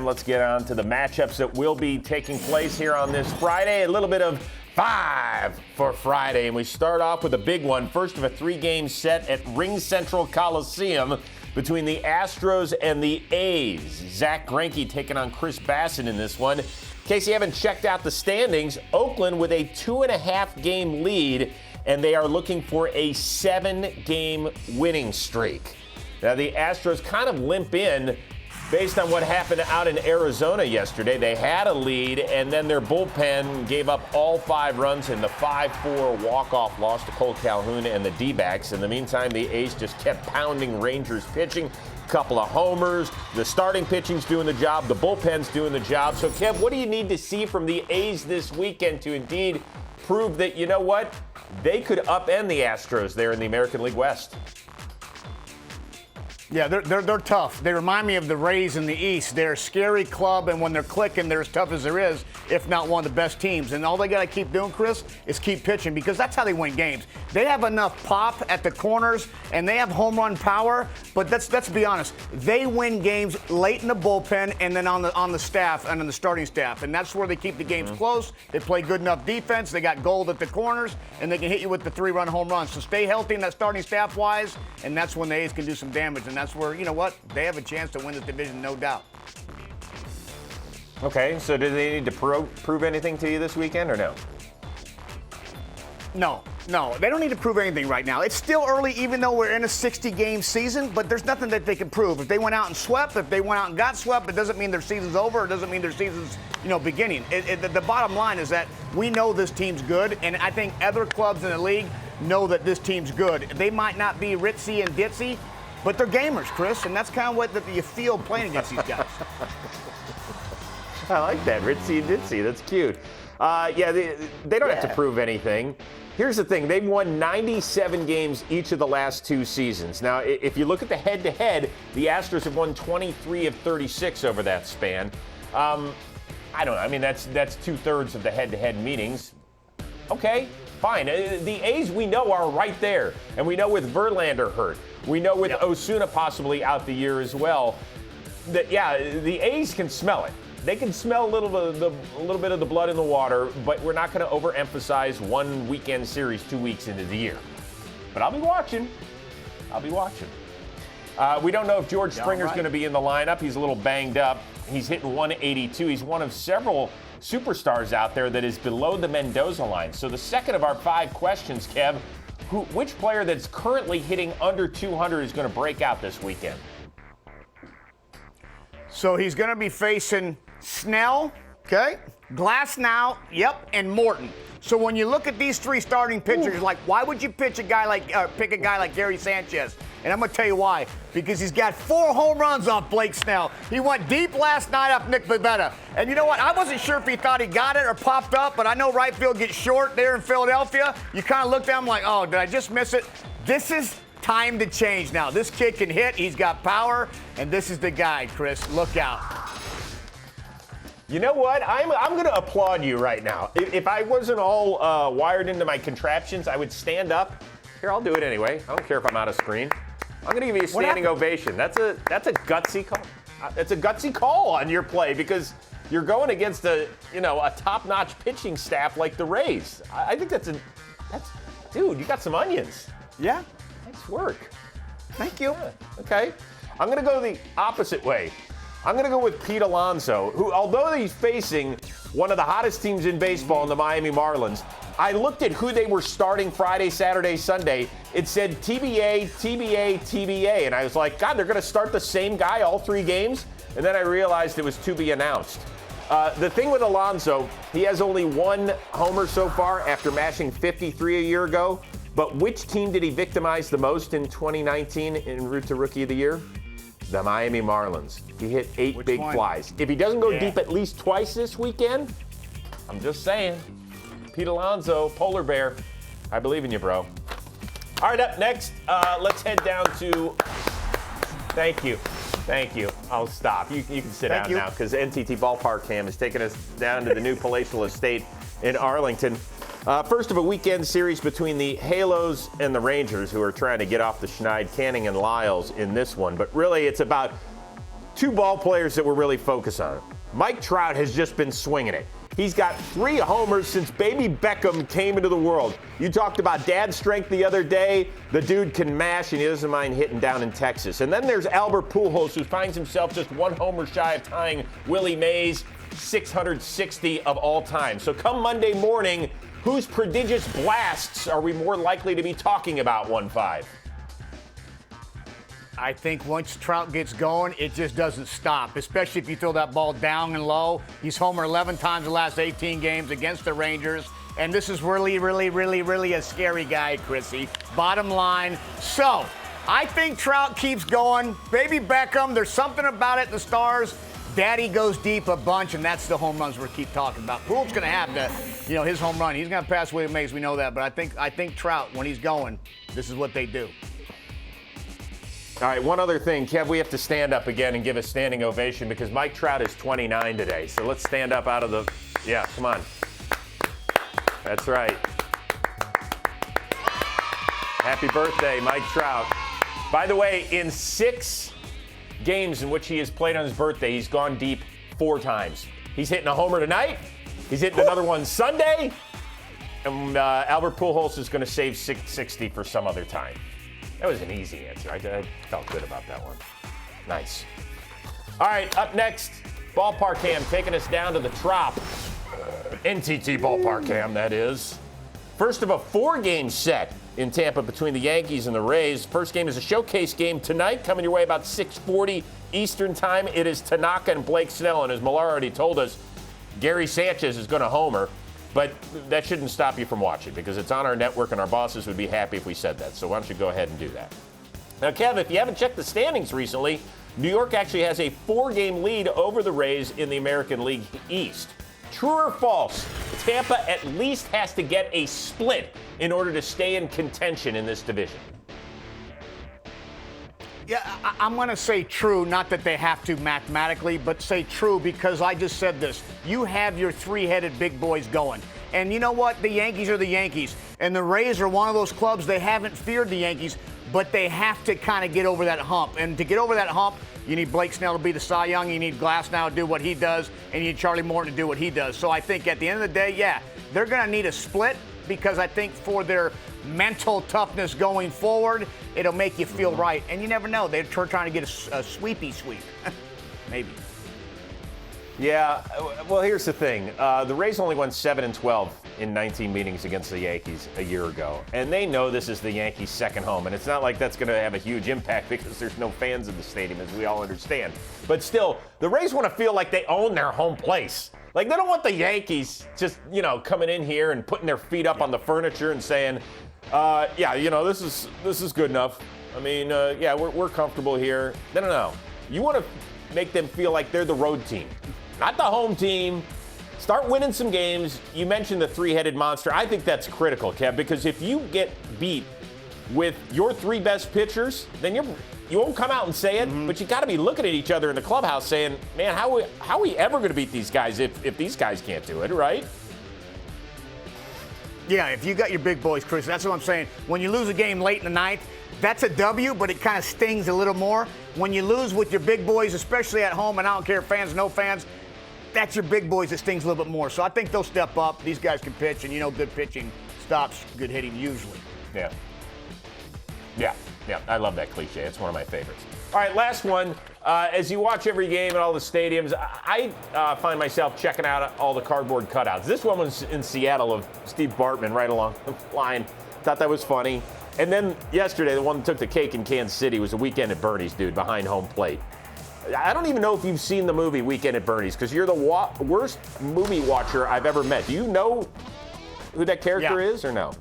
Let's get on to the matchups that will be taking place here on this Friday. A little bit of 5 for Friday, and we start off with a big one. First of a 3-game set at Ring Central Coliseum between the Astros and the A's. Zach Greinke taking on Chris Bassett in this one. In case you haven't checked out the standings, Oakland with a 2.5-game lead, and they are looking for a 7-game winning streak. Now the Astros kind of limp in based on what happened out in Arizona yesterday. They had a lead, and then their bullpen gave up all 5 runs in the 5-4 walk-off loss to Cole Calhoun and the D-backs. In the meantime, the A's just kept pounding Rangers pitching. Couple of homers. The starting pitching's doing the job. The bullpen's doing the job. So, Kev, what do you need to see from the A's this weekend to indeed prove that, you know what, they could upend the Astros there in the American League West? Yeah, they're tough. They remind me of the Rays in the East. They're a scary club, and when they're clicking, they're as tough as there is, if not one of the best teams. And all they got to keep doing, Chris, is keep pitching, because that's how they win games. They have enough pop at the corners, and they have home run power. But let's be honest, they win games late in the bullpen and then on the staff and on the starting staff, and that's where they keep the games close. They play good enough defense. They got gold at the corners, and they can hit you with the 3-run home runs. So stay healthy in that starting staff-wise, and that's when the A's can do some damage. And that's where, you know what, they have a chance to win this division, no doubt. Okay, so do they need to prove anything to you this weekend or no? No, they don't need to prove anything right now. It's still early, even though we're in a 60-game season, but there's nothing that they can prove. If they went out and swept, if they went out and got swept, it doesn't mean their season's over. It doesn't mean their season's, beginning. The bottom line is that we know this team's good, and I think other clubs in the league know that this team's good. They might not be ritzy and ditzy, but they're gamers, Chris, and that's kind of what you feel playing against these guys. I like that, ritzy and ditzy. That's cute. They don't have to prove anything. Here's the thing. They've won 97 games each of the last 2 seasons. Now, if you look at the head-to-head, the Astros have won 23 of 36 over that span. I don't know. I mean, that's 2/3 of the head-to-head meetings. Okay, fine. The A's, we know, are right there. And we know with Verlander hurt. We know with Osuna possibly out the year as well. That, the A's can smell it. They can smell a little bit of the blood in the water, but we're not going to overemphasize one weekend series 2 weeks into the year. But I'll be watching. We don't know if George Springer's going to be in the lineup. He's a little banged up. He's hitting 182. He's one of several superstars out there that is below the Mendoza line. So the second of our 5 questions, Kev, which player that's currently hitting under 200 is going to break out this weekend? So he's going to be facing Snell, okay, Glasnow, and Morton. So when you look at these 3 starting pitchers, like, why would you pick a guy like Gary Sanchez? And I'm going to tell you why. Because he's got 4 home runs off Blake Snell. He went deep last night off Nick Pivetta. And you know what? I wasn't sure if he thought he got it or popped up, but I know right field gets short there in Philadelphia. You kind of looked at him like, oh, did I just miss it? This is time to change now. This kid can hit. He's got power. And this is the guy, Chris. Look out. You know what? I'm going to applaud you right now. If I wasn't all wired into my contraptions, I would stand up. Here, I'll do it anyway. I don't care if I'm out of screen. I'm going to give you a standing ovation. That's a gutsy call. It's a gutsy call on your play because you're going against a top-notch pitching staff like the Rays. I think dude, you got some onions. Yeah. Nice work. Thank you. Yeah, okay. I'm going to go the opposite way. I'm going to go with Pete Alonso, who, although he's facing one of the hottest teams in baseball in the Miami Marlins, I looked at who they were starting Friday, Saturday, Sunday. It said TBA, TBA, TBA. And I was like, God, they're going to start the same guy all 3 games? And then I realized it was to be announced. The thing with Alonso, he has only 1 homer so far after mashing 53 a year ago. But which team did he victimize the most in 2019 en route to Rookie of the Year? The Miami Marlins. He hit 8 big flies. If he doesn't go deep at least twice this weekend, I'm just saying. Pete Alonso, Polar Bear, I believe in you, bro. All right, up next, let's head down to. Thank you. I'll stop. You can sit down now because NTT Ballpark Cam is taking us down to the new palatial estate in Arlington. First of a weekend series between the Halos and the Rangers, who are trying to get off the schneid, Canning and Lyles in this one. But really, it's about two ball players that we're really focused on. Mike Trout has just been swinging it. He's got 3 homers since baby Beckham came into the world. You talked about dad strength the other day. The dude can mash, and he doesn't mind hitting down in Texas. And then there's Albert Pujols, who finds himself just 1 homer shy of tying Willie Mays' 660 of all time. So come Monday morning, whose prodigious blasts are we more likely to be talking about, 1-5? I think once Trout gets going, it just doesn't stop, especially if you throw that ball down and low. He's homered 11 times the last 18 games against the Rangers. And this is really, really, really, really a scary guy, Chrissy. Bottom line. So, I think Trout keeps going. Baby Beckham, there's something about it, the Stars. Daddy goes deep a bunch, and that's the home runs we keep talking about. Poole's going to have his home run. He's going to pass Willie Mays, we know that. But I think Trout, when he's going, this is what they do. All right, one other thing, Kev, we have to stand up again and give a standing ovation because Mike Trout is 29 today. So let's stand up out of the, yeah, come on. That's right. Happy birthday, Mike Trout. By the way, in 6 games in which he has played on his birthday, he's gone deep 4 times. He's hitting a homer tonight. He's hitting another one Sunday. And Albert Pujols is going to save 660 for some other time. That was an easy answer. I felt good about that one. Nice. All right, up next, Ballpark Cam taking us down to the Trop. NTT Ballpark Cam, that is. First of a 4-game set in Tampa between the Yankees and the Rays. First game is a showcase game tonight, coming your way about 6:40 Eastern time. It is Tanaka and Blake Snell, and as Millar already told us, Gary Sanchez is going to homer. But that shouldn't stop you from watching because it's on our network and our bosses would be happy if we said that. So why don't you go ahead and do that. Now, Kev, if you haven't checked the standings recently, New York actually has a 4-game lead over the Rays in the American League East. True or false, Tampa at least has to get a split in order to stay in contention in this division? Yeah, I'm going to say true, not that they have to mathematically, but say true because I just said this. You have your 3-headed big boys going. And you know what? The Yankees are the Yankees. And the Rays are one of those clubs, they haven't feared the Yankees, but they have to kind of get over that hump. And to get over that hump, you need Blake Snell to be the Cy Young, you need Glasnow to do what he does, and you need Charlie Morton to do what he does. So I think at the end of the day, yeah, they're going to need a split because I think for their mental toughness going forward, it'll make you feel right. And you never know. They're trying to get a sweepy sweep. Maybe. Yeah, well, here's the thing. The Rays only won 7-12 in 19 meetings against the Yankees a year ago. And they know this is the Yankees' second home. And it's not like that's going to have a huge impact because there's no fans in the stadium, as we all understand. But still, the Rays want to feel like they own their home place. Like, they don't want the Yankees just, coming in here and putting their feet up on the furniture and saying, this is good enough. I mean, we're comfortable here. No. You want to make them feel like they're the road team, not the home team. Start winning some games. You mentioned the 3-headed monster. I think that's critical, Kev, because if you get beat with your 3 best pitchers, then you won't come out and say it, but you got to be looking at each other in the clubhouse saying, man, how are we ever going to beat these guys if these guys can't do it, right? Yeah, if you got your big boys, Chris, that's what I'm saying. When you lose a game late in the ninth, that's a W, but it kind of stings a little more. When you lose with your big boys, especially at home, and I don't care, fans, no fans, that's your big boys that stings a little bit more. So I think they'll step up. These guys can pitch, and good pitching stops good hitting usually. Yeah, I love that cliche. It's one of my favorites. All right, last one. As you watch every game at all the stadiums, I find myself checking out all the cardboard cutouts. This one was in Seattle of Steve Bartman right along the line. Thought that was funny. And then yesterday, the one that took the cake in Kansas City was a Weekend at Bernie's, dude, behind home plate. I don't even know if you've seen the movie Weekend at Bernie's because you're the worst movie watcher I've ever met. Do you know who that character is or no?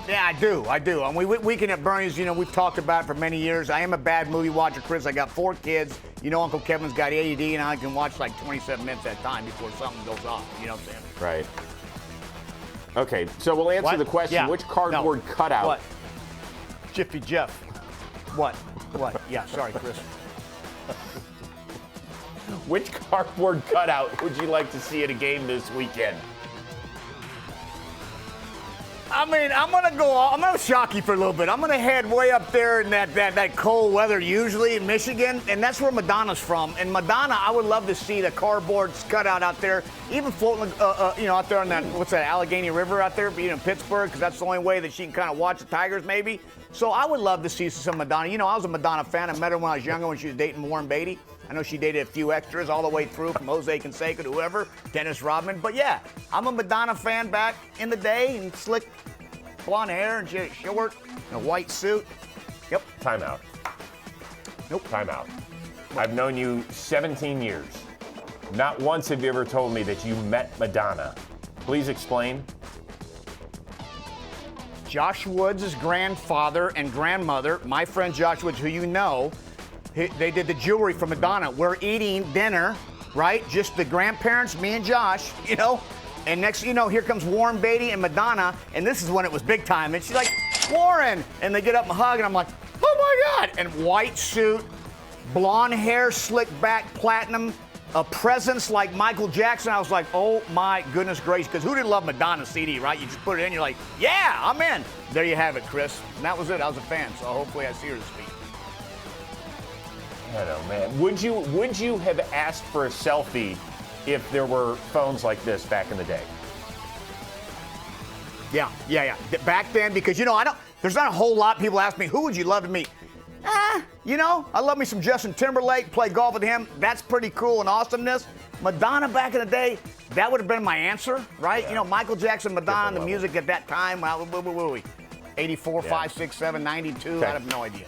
Yeah, I do. And Weekend at Bernie's, we've talked about it for many years. I am a bad movie watcher, Chris. I got 4 kids. Uncle Kevin's got ADD, and I can watch like 27 minutes at a time before something goes off. You know what I'm saying? Right. Okay, so we'll answer the question. Yeah. Which cardboard cutout? What? Jiffy Jeff. What? Yeah, sorry, Chris. Which cardboard cutout would you like to see at a game this weekend? I mean, I'm gonna shock you for a little bit. I'm gonna head way up there in that cold weather, usually in Michigan, and that's where Madonna's from. And Madonna, I would love to see the cardboard cutout out there, even floating, out there on that Allegheny River out there, in Pittsburgh, because that's the only way that she can kind of watch the Tigers, maybe. So I would love to see some Madonna. I was a Madonna fan. I met her when I was younger, when she was dating Warren Beatty. I know she dated a few extras all the way through, from Jose Canseco to whoever, Dennis Rodman. But yeah, I'm a Madonna fan back in the day, and slick blonde hair and short and a white suit. Yep. Timeout. Nope. Timeout. I've known you 17 years. Not once have you ever told me that you met Madonna. Please explain. Josh Woods' grandfather and grandmother, my friend Josh Woods, who you know, they did the jewelry for Madonna. We're eating dinner, right? Just the grandparents, me and Josh, And next, here comes Warren Beatty and Madonna, and this is when it was big time. And she's like, Warren! And they get up and hug, and I'm like, oh my God! And white suit, blonde hair, slicked back, platinum, a presence like Michael Jackson. I was like, oh my goodness gracious, because who didn't love Madonna's CD, right? You just put it in, you're like, yeah, I'm in. There you have it, Chris. And that was it. I was a fan, so hopefully I see her this week. I don't know, man. Would you have asked for a selfie if there were phones like this back in the day? Yeah. Back then, because there's not a whole lot of people ask me, who would you love to meet? I love me some Justin Timberlake, play golf with him. That's pretty cool and awesomeness. Madonna back in the day, that would have been my answer, right? Yeah. Michael Jackson, Madonna, Different the level. music at that time, 84, 5, 6, 7, 92, I have no idea.